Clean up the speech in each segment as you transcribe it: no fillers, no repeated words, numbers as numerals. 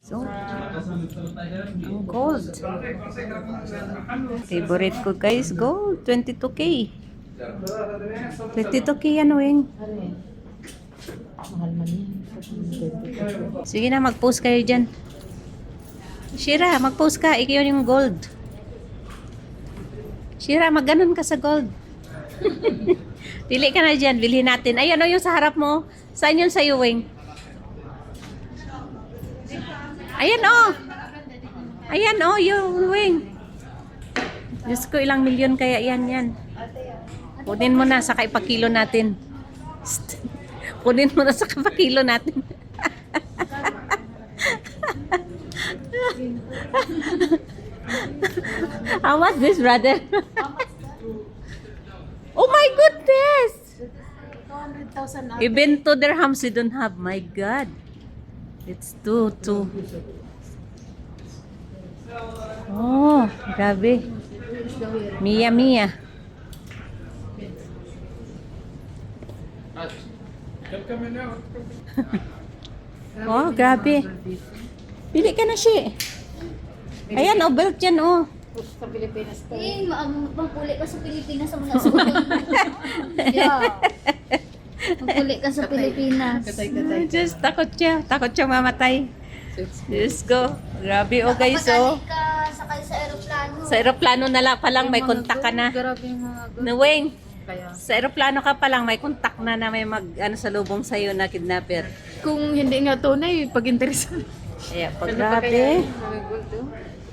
So, ang gold. Favorite ko guys, gold. 22K. 22K yan, Weng. Mahal man yan. Sige na, mag-post kayo dyan. Shira, mag-post ka. Ikaw yung gold. Shira, mag-ganon ka sa gold. Pili ka na dyan. Bilhin natin. Ayan o, yung sa harap mo. Saan yun sa'yo, Weng? Ayan o. Ayan o, yung Weng. Diyos ko, ilang milyon kaya yan. Kunin mo na, saka ipakilo natin. Kunin mo na, saka ipakilo natin. How much this, brother? Oh my goodness! 200,000 Even 2 dirhams you don't have. My God. It's 2. Oh, grabe. Mia. Oh, grabe. Pili ka na siya. Ayan, oh, belt yan, oh. sa Pilipinas to. Magpuli ka sa Pilipinas sa mga sulit. Yeah. Magpuli ka sa Pilipinas. Katay-katay. Just takot siya. Takot siya mamatay. Let's go. Grabe, oh guys, oh. Kapag ka sakay sa aeroplano. Sa aeroplano na pa lang may kontak ka na. Grabe yung mga good. Naweng, Kaya, sa aeroplano ka pa lang may kontak na may sa lubong sa'yo na kidnapper. kung hindi nga tunay, pag-interesan. Kaya pag Ano pa kaya grabe. yun? Mga gold, oh.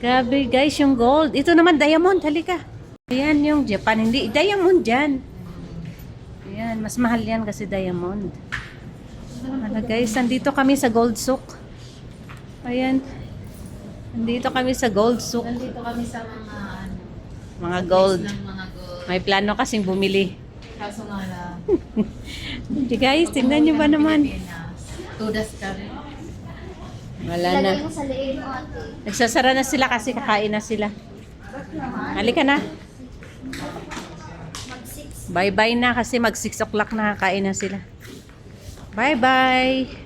Grabe guys, yung gold. Ito naman diamond, halika. Ayan yung Japan, hindi diamond dyan. Ayan, mas mahal yan kasi diamond. Ano guys, nandito kami sa gold souk. Ayan. Nandito kami sa gold souk. Nandito kami sa mga ano, Mga gold. ng mga gold. May plano kasing bumili. Kaso nga lang. Hindi guys, tingnan nyo ba naman? Tudas ka rin. Wala na. Lagay mo sa leeg mo, ate. Nagsasara na sila kasi kakain na sila. Halika na. Mag-6. Bye-bye na kasi mag 6 o'clock na kakain na sila. Bye-bye.